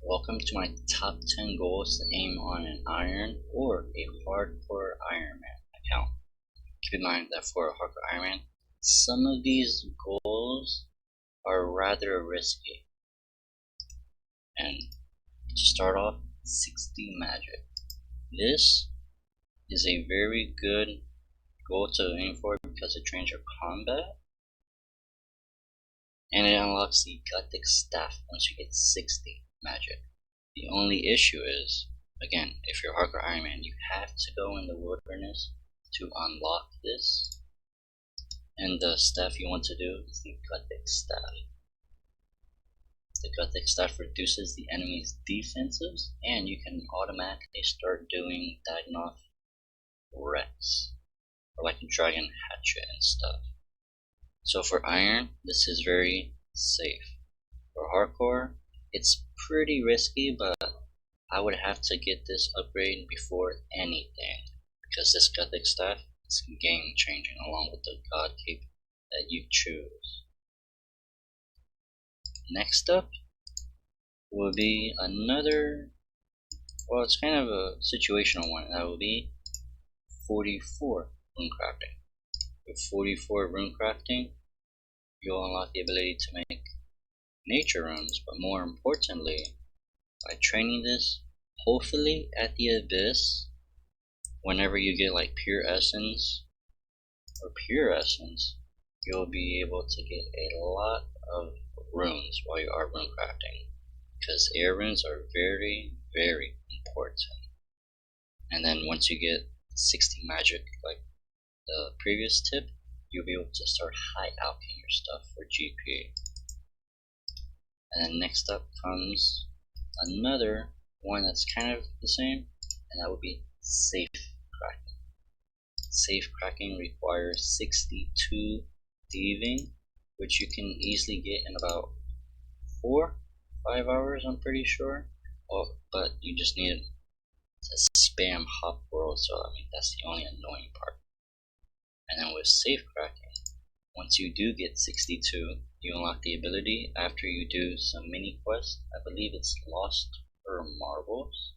Welcome to my top 10 goals to aim on an iron or a hardcore Ironman account. Keep in mind that for a hardcore Ironman, some of these goals are rather risky. And to start off, 60 magic. This is a very good goal to aim for because it trains your combat and it unlocks the Gothic staff once you get 60 magic. The only issue is, again, if you're hardcore Iron Man, you have to go in the wilderness to unlock this. And the staff you want to do is the Gothic staff. The Gothic staff reduces the enemy's defenses, and you can automatically start doing Dagnov Rex, or like a Dragon Hatchet and stuff. So for Iron, this is very safe. For Hardcore, it's pretty risky, but I would have to get this upgrade before anything, because this Gothic staff is game changing along with the God Cape that you choose. Next up will be another, well, it's kind of a situational one. That will be 44 rune crafting. With 44 rune crafting, you'll unlock the ability to make nature runes, but more importantly, by training this, hopefully at the Abyss, whenever you get like pure essence, you'll be able to get a lot of runes while you are rune crafting, because air runes are very, very important. And then once you get 60 magic, like the previous tip, you'll be able to start high alching your stuff for GP. And then next up comes another one that's kind of the same, and that would be safe cracking. Safe cracking requires 62 thieving, which you can easily get in about 4-5 hours, I'm pretty sure. But you just need to spam hop world, so I mean that's the only annoying part. And then with safe cracking, once you do get 62, you unlock the ability after you do some mini quest. I believe it's Lost for Marbles.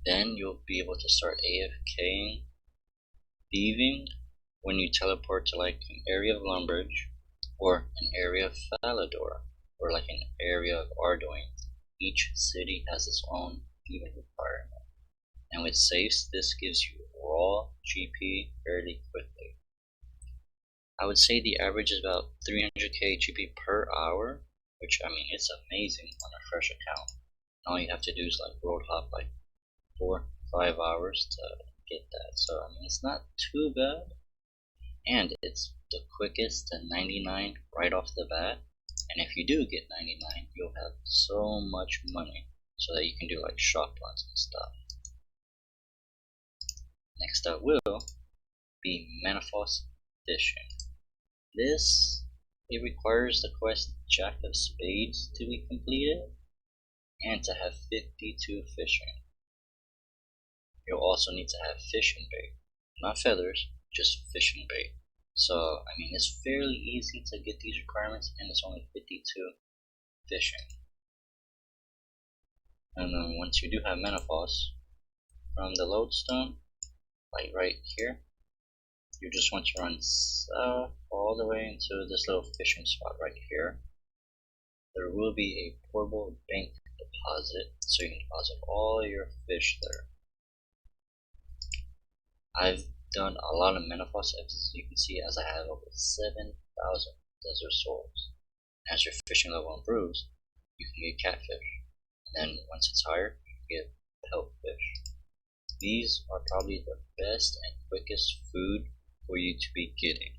Then you'll be able to start AFKing thieving when you teleport to like an area of Lumbridge or an area of Falador or like an area of Ardoin. Each city has its own thieving requirement. And with safes, this gives you raw GP fairly quickly. I would say the average is about 300k GP per hour, which I mean it's amazing on a fresh account. All you have to do is like road hop like 4-5 hours to get that. So I mean it's not too bad, and it's the quickest to 99 right off the bat. And if you do get 99, you'll have so much money so that you can do like shop runs and stuff. Next up will be Manifold Fishing. This, it requires the quest Jack of Spades to be completed and to have 52 fishing. You'll also need to have fishing bait, not feathers, just fishing bait. So, I mean, it's fairly easy to get these requirements, and it's only 52 fishing. And then once you do have Menopause, from the lodestone, like right here, you just want to run south all the way into this little fishing spot right here. There will be a portable bank deposit, so you can deposit all your fish there. I've done a lot of Menopause, as you can see, as I have over 7,000 desert souls. As your fishing level improves, you can get catfish, and then once it's higher, you can get pelt fish. These are probably the best and quickest food for you to be getting,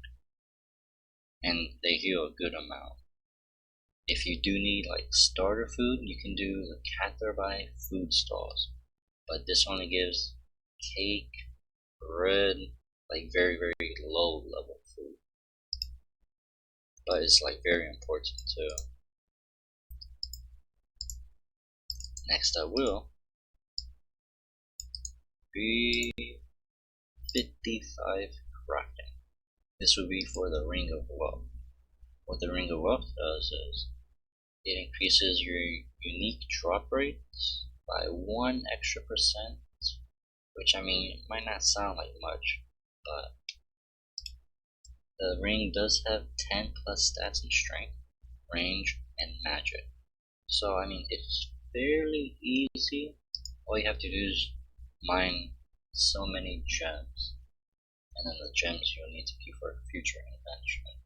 and they heal a good amount. If you do need like starter food, you can do the Catherby food stalls, but this only gives cake, bread, like very, very low level food, but it's like very important too. Next up will be 55 crafting. This will be for the Ring of Wealth. What the Ring of Wealth does is, It increases your unique drop rates by 1 extra percent, which I mean, it might not sound like much, but the ring does have 10 plus stats in strength, range, and magic. So I mean, it's fairly easy. All you have to do is mine so many gems, and then the gems you'll need to keep for future invention.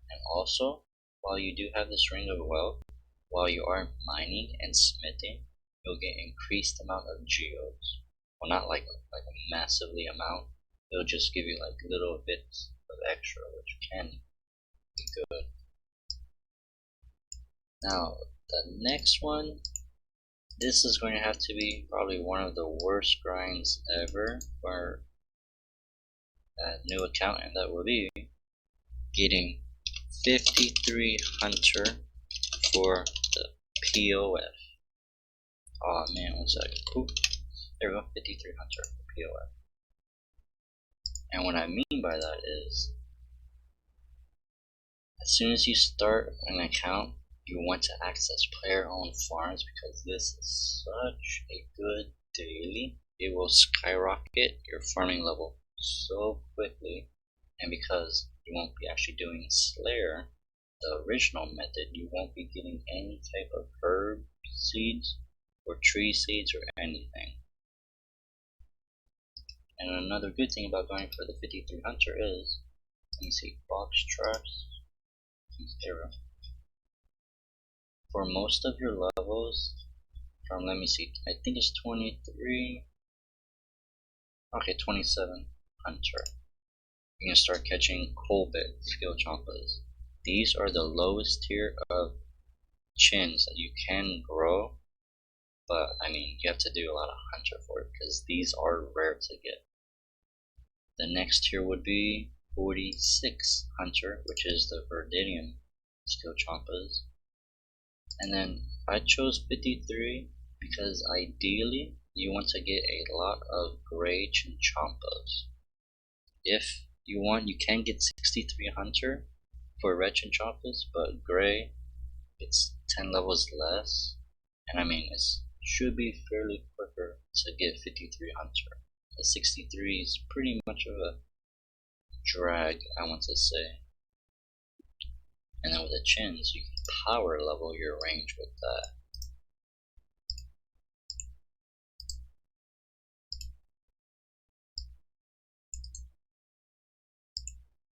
And also, while you do have this ring of wealth, while you are mining and smithing, you'll get increased amount of geodes. Well, not like a massively amount. It'll just give you like little bits of extra, which can be good. Now, the next one, this is going to have to be probably one of the worst grinds ever for a new account, and that will be getting 53 Hunter for the POF. Oh man, one second. Oop. There we go, 53 Hunter for POF. And what I mean by that is, as soon as you start an account, you want to access player-owned farms because this is such a good daily. It will skyrocket your farming level so quickly, and because you won't be actually doing Slayer, the original method, you won't be getting any type of herb seeds or tree seeds or anything. And another good thing about going for the 53 Hunter is, let me see, box traps, 0. For most of your levels, from, let me see, I think it's 23, okay, 27 Hunter, you can start catching Colbit skill chompas. These are the lowest tier of chins that you can grow, but I mean, you have to do a lot of Hunter for it because these are rare to get. The next tier would be 46 Hunter, which is the Verdidium skill chompas. And then I chose 53 because ideally you want to get a lot of gray Chinchompas. If you want, you can get 63 Hunter for red Chinchompas, but gray, it's 10 levels less. And I mean, it should be fairly quicker to get 53 Hunter. The 63 is pretty much of a drag, I want to say. And then with the chins, you can power level your range with that.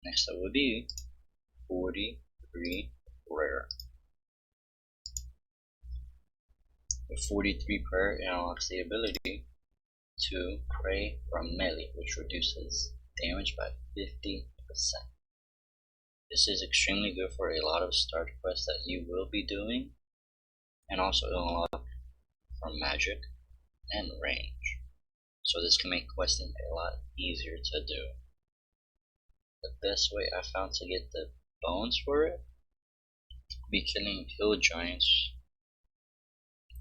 Next up would be 43 rare. With 43 prayer, it unlocks the ability to pray from melee, which reduces damage by 50%. This is extremely good for a lot of start quests that you will be doing, and also unlock from magic and range. So this can make questing a lot easier to do. The best way I found to get the bones for it would be killing hill giants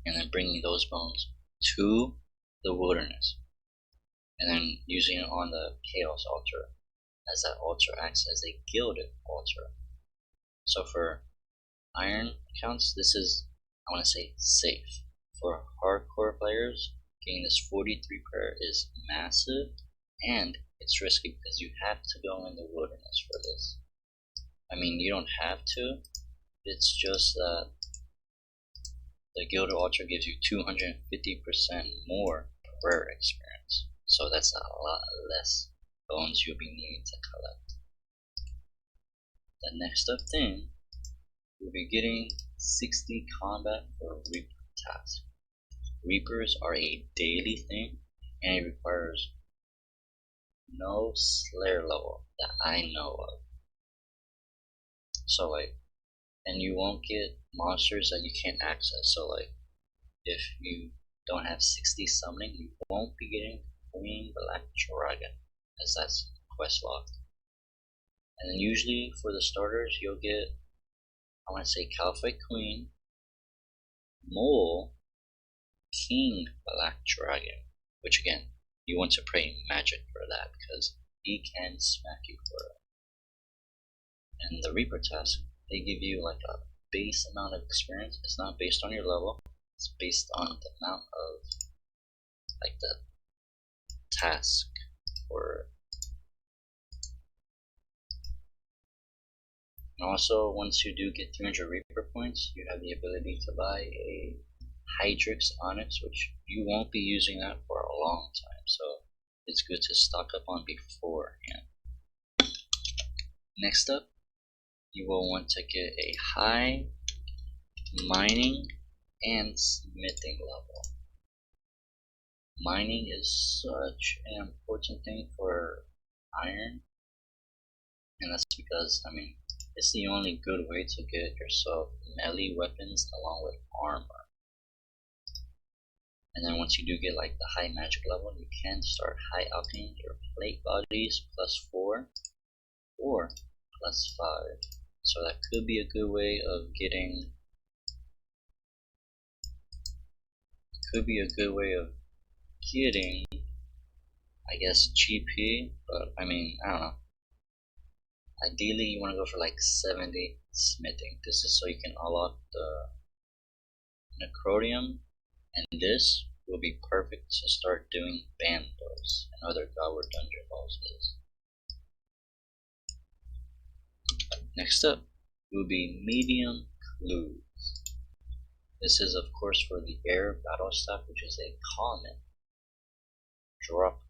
and then bringing those bones to the wilderness and then using it on the chaos altar, as that altar acts as a gilded altar. So for iron accounts, this is, I want to say, safe. For hardcore players, getting this 43 prayer is massive, and it's risky because you have to go in the wilderness for this. I mean, you don't have to, it's just that the Gilded Altar gives you 250% more prayer experience, so that's a lot less bones you'll be needing to collect. The next up thing, you'll be getting 60 combat for Reaper task. Reapers are a daily thing, and it requires no Slayer level that I know of. So like, and you won't get monsters that you can't access. So like, if you don't have 60 summoning, you won't be getting Queen Black Dragon, as that's quest locked. And then usually for the starters, you'll get, I want to say, Calfight Queen, Mole, King Black Dragon, which again, you want to pray magic for that because he can smack you for it. And the Reaper task, they give you like a base amount of experience. It's not based on your level. It's based on the amount of like the task or. And also, once you do get 300 Reaper points, you have the ability to buy a Hydrix Onyx, which you won't be using that for a long time, so it's good to stock up on beforehand. Next up, you will want to get a high mining and smithing level. Mining is such an important thing for iron, and that's because, I mean, it's the only good way to get yourself melee weapons along with armor. And then once you do get like the high magic level, you can start high upping your plate bodies +4 or +5. So that could be a good way of getting. I guess GP, but I mean, I don't know. Ideally, you want to go for like 70 smithing. This is so you can unlock the necrodium, and this will be perfect to start doing bandos and other Godward dungeon bosses. Next up will be medium clues. This is of course for the air battle staff, which is a common. Drop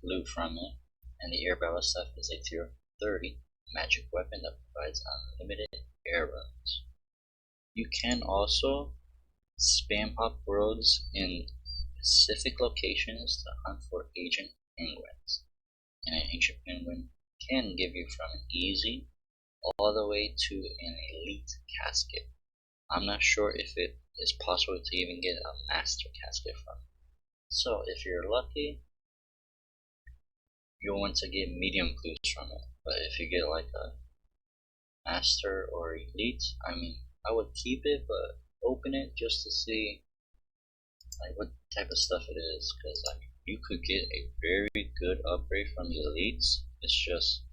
loot from it, and the air battle staff is a tier 30 magic weapon that provides unlimited air runs. You can also spam hop roads in specific locations to hunt for ancient penguins, and an ancient penguin can give you from an easy all the way to an elite casket. I'm not sure if it is possible to even get a master casket from it. So if you're lucky, you'll want to get medium clues from it. But if you get like a master or elite, I mean, I would keep it, but open it just to see like what type of stuff it is, because I mean, you could get a very good upgrade from the elites. It's just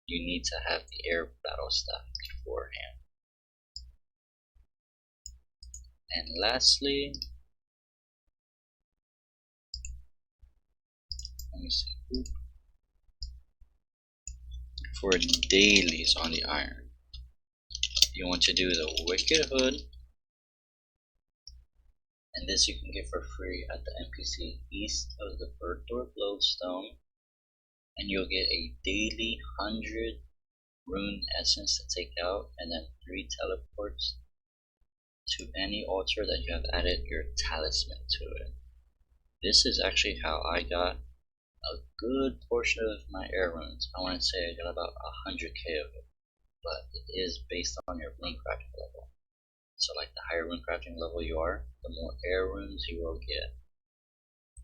you need to have the air battle staff beforehand. And lastly, let me see. For dailies on the iron, you want to do the Wicked Hood, and this you can get for free at the NPC east of the Bergdorf Lodestone, and you'll get a daily 100 rune essence to take out, and then 3 teleports to any altar that you have added your talisman to it. This is actually how I got a good portion of my air runes. I want to say I got about 100k of it, but it is based on your rune crafting level. So like the higher rune crafting level you are, the more air runes you will get.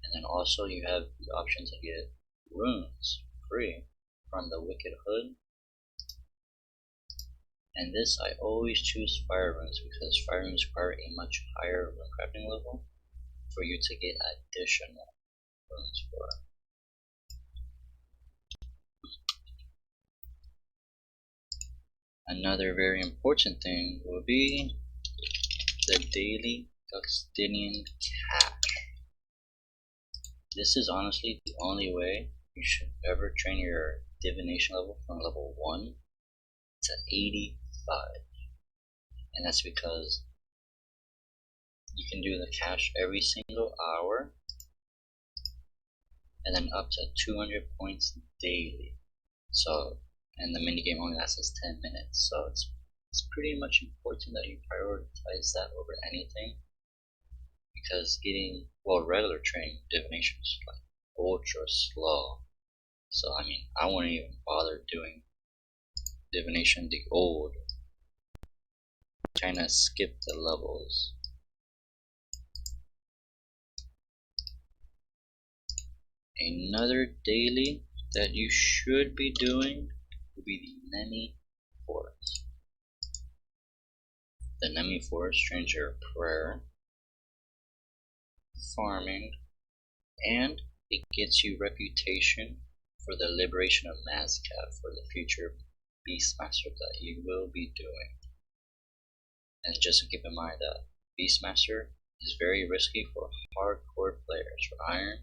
And then also you have the option to get runes free from the Wicked Hood. And this I always choose fire runes because fire runes require a much higher rune crafting level for you to get additional runes for it. Another very important thing will be the daily Dustinian cache. This is honestly the only way you should ever train your divination level from level 1 to 85. And that's because you can do the cache every single hour and then up to 200 points daily. So, and the minigame only lasts 10 minutes, so it's pretty much important that you prioritize that over anything, because getting, well, regular training divination is like ultra slow. So I mean, I wouldn't even bother doing divination the old, trying to skip the levels. Another daily that you should be doing will be the Nemi Forest. The Nemi Forest trains your prayer, farming, and it gets you reputation for the liberation of Mazcav for the future Beastmaster that you will be doing. And just keep in mind that Beastmaster is very risky for hardcore players. For Iron,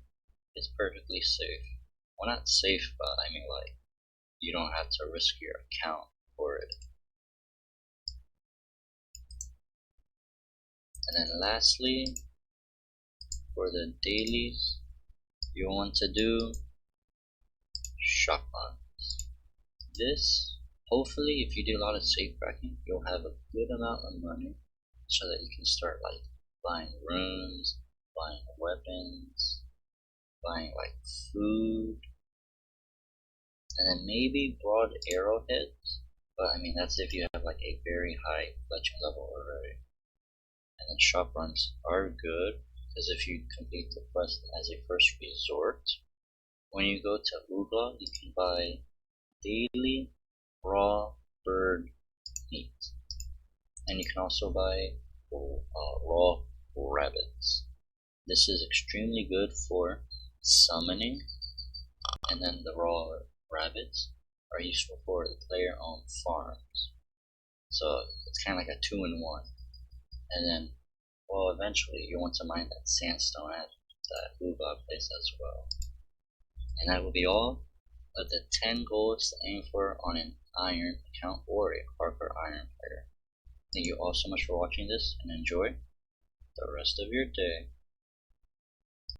it's perfectly safe. Well, not safe, but I mean like, you don't have to risk your account for it. And then lastly, for the dailies, you want to do shop runs. This, hopefully, if you do a lot of safe cracking, you'll have a good amount of money so that you can start like buying runes, buying weapons, buying like food, and then maybe broad arrowheads. But I mean, that's if you have like a very high legend level already. And then shop runs are good because if you complete the quest as a first resort, when you go to Ugla, you can buy daily raw bird meat, and you can also buy raw rabbits. This is extremely good for summoning, and then the raw rabbits are useful for the player-owned farms. So it's kind of like a 2-in-1. And then, well, eventually you want to mine that sandstone at that Ugla place as well. And that will be all of the 10 goals to aim for on an Iron account or a hardcore Iron player. Thank you all so much for watching this, and enjoy the rest of your day.